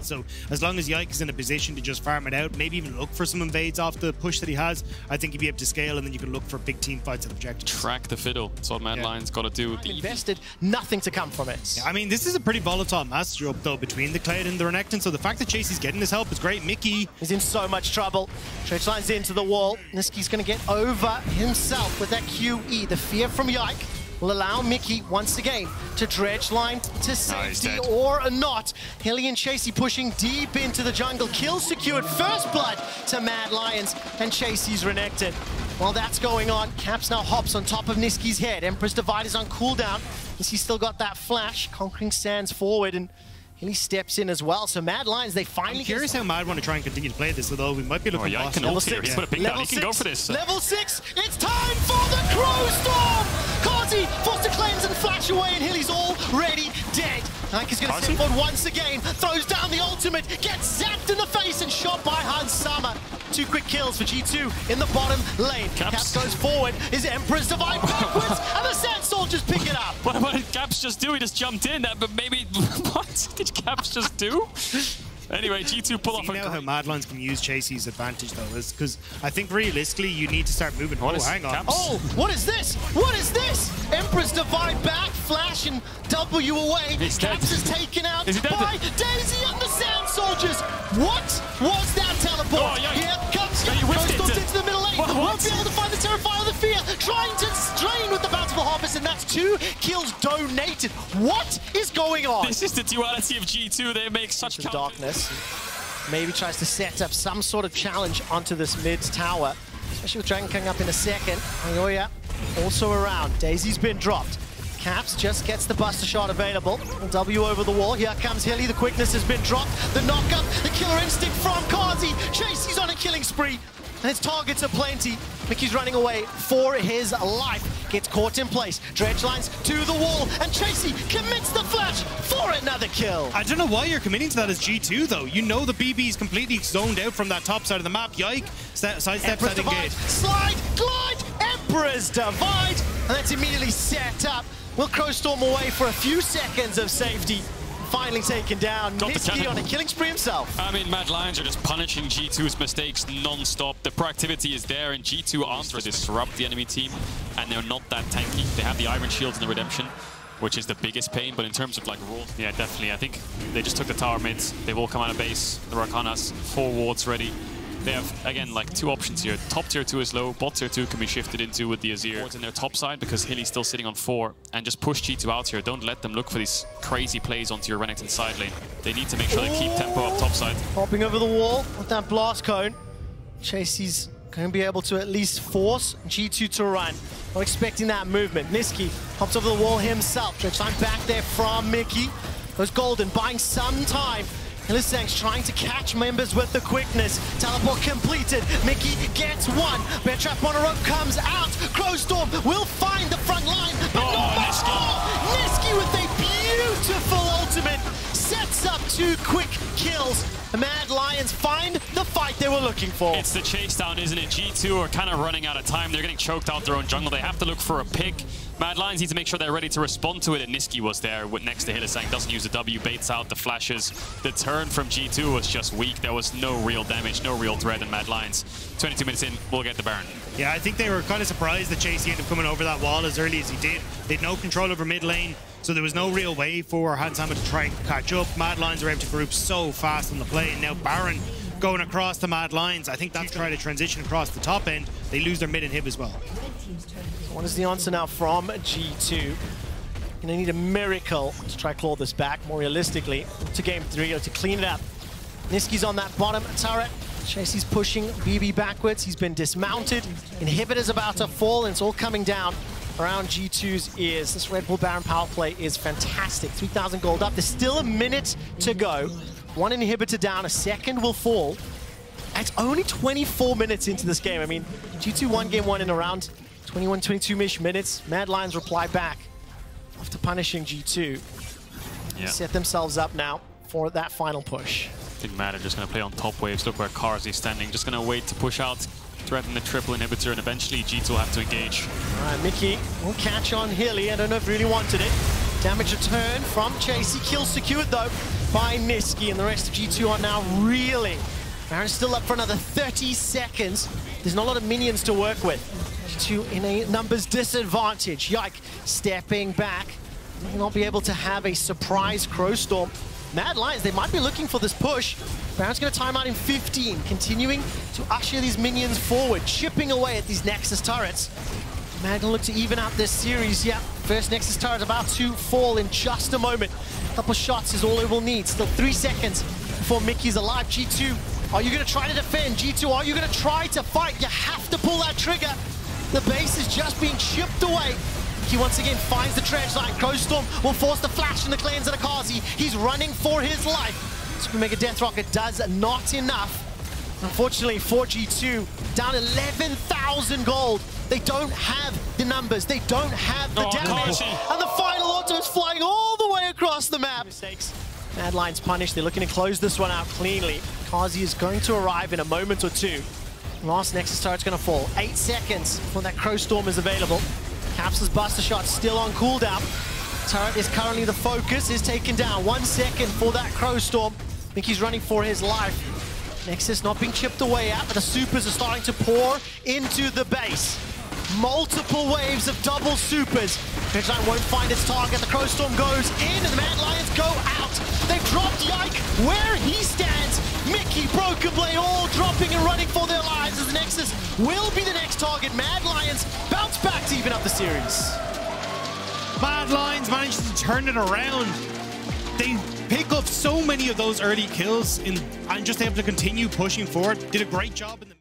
So as long as Yike is in a position to just farm it out, maybe even look for some invades off the push that he has, I think he'd be able to scale, and then you can look for big team fights at objectives. Track the fiddle. That's what Mad Lion's got to do. Invested, nothing to come from it. Yeah, I mean, this is a pretty volatile matchup though between the Kled and the Renekton, so the fact that Chasy's getting this help is great. Miky is in so much trouble. Tristana's into the wall. Nisqy's going to get over himself with that QE. The fear from Yike will allow Miky once again to dredge line to safety or not. Hilly and Chasy pushing deep into the jungle. Kill secured, first blood to Mad Lions and Chasy's Renekton. While that's going on, Caps now hops on top of Nisqy's head. Emperor's Divide is on cooldown. Nisqy's still got that flash. Conquering stands forward and Hilly steps in as well. So Mad Lions, they finally. I'm curious how Mad want to try and continue to play this, although we might be looking at level 6. Put a ping down. He can go for this. Level 6. It's time for the Crow Storm. Carzzy forced to cleanse and flash away, and Hilly's already dead. Yike is going to step on once again, throws down the ultimate, gets zapped in the face and shot by Summer. 2 quick kills for G2 in the bottom lane. Caps goes forward, his Emperor's Divide backwards, and the Sand Soldiers pick it up. What did Caps just do? He just jumped in. But maybe, what did Caps just do? Anyway, G2 pull off a... how Mad Lions can use Chasy's advantage, though, is because I think realistically you need to start moving. Oh, hang on. Caps? Oh, what is this? What is this? Emperor's Divide back, flash and W away. Caps is taken out by Daisy and the Sand Soldiers. What was that teleport? Oh, yeah. Here comes Ghost into the middle lane. Won't be able to find the Terrifier of the Fear. Trying to strain with the Bountiful Harvest, and that's 2 kills donated. What is going on? This is the duality of G2. They make such darkness. Maybe tries to set up some sort of challenge onto this mid tower, especially with Dragon coming up in a second. Elyoya also around. Daisy's been dropped. Caps just gets the Buster Shot available. W over the wall. Here comes Hilly. The quickness has been dropped. The knockup, the killer instinct from Carzzy. Chasy's on a killing spree, and his targets are plenty. Miky's running away for his life. Gets caught in place. Dredge lines to the wall, and Chasy commits the flash for another kill. I don't know why you're committing to that as G2, though. You know the BB is completely zoned out from that top side of the map. Yike sidesteps that engage. Slide, glide, Emperor's Divide, and that's immediately set up. Will Crow Storm away for a few seconds of safety. Finally taken down. Nisqy on a killing spree himself. I mean, Mad Lions are just punishing G2's mistakes non-stop. The proactivity is there, and G2 aren't to disrupt the enemy team, and they're not that tanky. They have the Ivern shields and the Redemption, which is the biggest pain, but in terms of like rules, yeah, definitely. I think they just took the tower mids. They've all come out of base. The Rakan has 4 wards ready. They have, again, like 2 options here. Top tier 2 is low, bot tier 2 can be shifted into with the Azir. Wards in their top side because Hilly's still sitting on 4, and just push G2 out here. Don't let them look for these crazy plays onto your Renekton side lane. They need to make sure they keep tempo up top side. Hopping over the wall with that blast cone. Chasy's going to be able to at least force G2 to run. Not expecting that movement. Nisqy hops over the wall himself. Time back there from Miky. Goes golden, buying some time. Hylissang's trying to catch members with the quickness. Teleport completed. Miky gets 1. Bear Trap on a rope comes out. Crow Storm will find the front line. But Nisqy with a beautiful ultimate sets up 2 quick kills. The Mad Lions find the fight they were looking for. It's the chase down, isn't it? G2 are kind of running out of time. They're getting choked out their own jungle. They have to look for a pick. Mad Lions need to make sure they're ready to respond to it, and Nisqy was there next to Hylissang. Doesn't use the W, baits out the flashes. The turn from G2 was just weak. There was no real damage, no real threat in Mad Lions. 22 minutes in, we'll get the Baron. Yeah, I think they were kind of surprised that Chasy ended up coming over that wall as early as he did. They had no control over mid lane, so there was no real way for Hylissang to try and catch up. Mad Lions were able to group so fast on the play, and now Baron going across the Mad Lions. I think that's trying to transition across the top end. They lose their mid inhib as well. What is the answer now from G2? Gonna need a miracle to try claw this back more realistically to game 3 or to clean it up. Nisqy's on that bottom turret. Chasy's pushing BB backwards. He's been dismounted. Inhibitor's about to fall, and it's all coming down around G2's ears. This Red Bull Baron power play is fantastic. 3,000 gold up. There's still a minute to go. 1 inhibitor down, a second will fall. And it's only 24 minutes into this game. I mean, G2 won game 1 in around 21, 22-ish minutes. Mad Lions reply back after punishing G2. Yeah. Set themselves up now for that final push. I think Mad are just going to play on top waves. Look where Carzzy's standing. Just going to wait to push out, threaten the triple inhibitor, and eventually G2 will have to engage. All right, Miky will catch on Hilly. I don't know if he really wanted it. Damage return from Chasy. Kill secured though. by Nisqy, and the rest of G2 are now reeling. Baron's still up for another 30 seconds. There's not a lot of minions to work with. G2 in a numbers disadvantage. Yike stepping back. They will not be able to have a surprise Crow Storm. Mad Lions, they might be looking for this push. Baron's going to time out in 15, continuing to usher these minions forward, chipping away at these Nexus turrets. Mad gonna look to even out this series. Yeah, first Nexus turret about to fall in just a moment. A couple shots is all it will need. Still 3 seconds before Mickey's alive. G2, are you going to try to defend? G2, are you going to try to fight? You have to pull that trigger. The base is just being chipped away. He once again finds the trench line. Crow Storm will force the flash in the cleanse of the Carzzy. He's running for his life. Super Mega Death Rocket does not enough. Unfortunately for G2, down 11,000 gold. They don't have the numbers. They don't have the damage. And the final auto is flying all the way across the map. Mistakes. Mad Lions punished. They're looking to close this one out cleanly. Carzzy is going to arrive in a moment or two. Last Nexus turret's going to fall. 8 seconds when that Crow Storm is available. Caps's Buster Shot still on cooldown. Turret is currently the focus, is taken down. 1 second for that Crow Storm. I think he's running for his life. Nexus not being chipped away at, but the supers are starting to pour into the base. Multiple waves of double supers. Trenchline won't find its target. The Crow Storm goes in, and the Mad Lions go out. They've dropped Yike where he stands. Mickey, Broken Blade, all dropping and running for their lives as the Nexus will be the next target. Mad Lions bounce back to even up the series. Mad Lions managed to turn it around. They pick up so many of those early kills and just able to continue pushing forward. Did a great job in the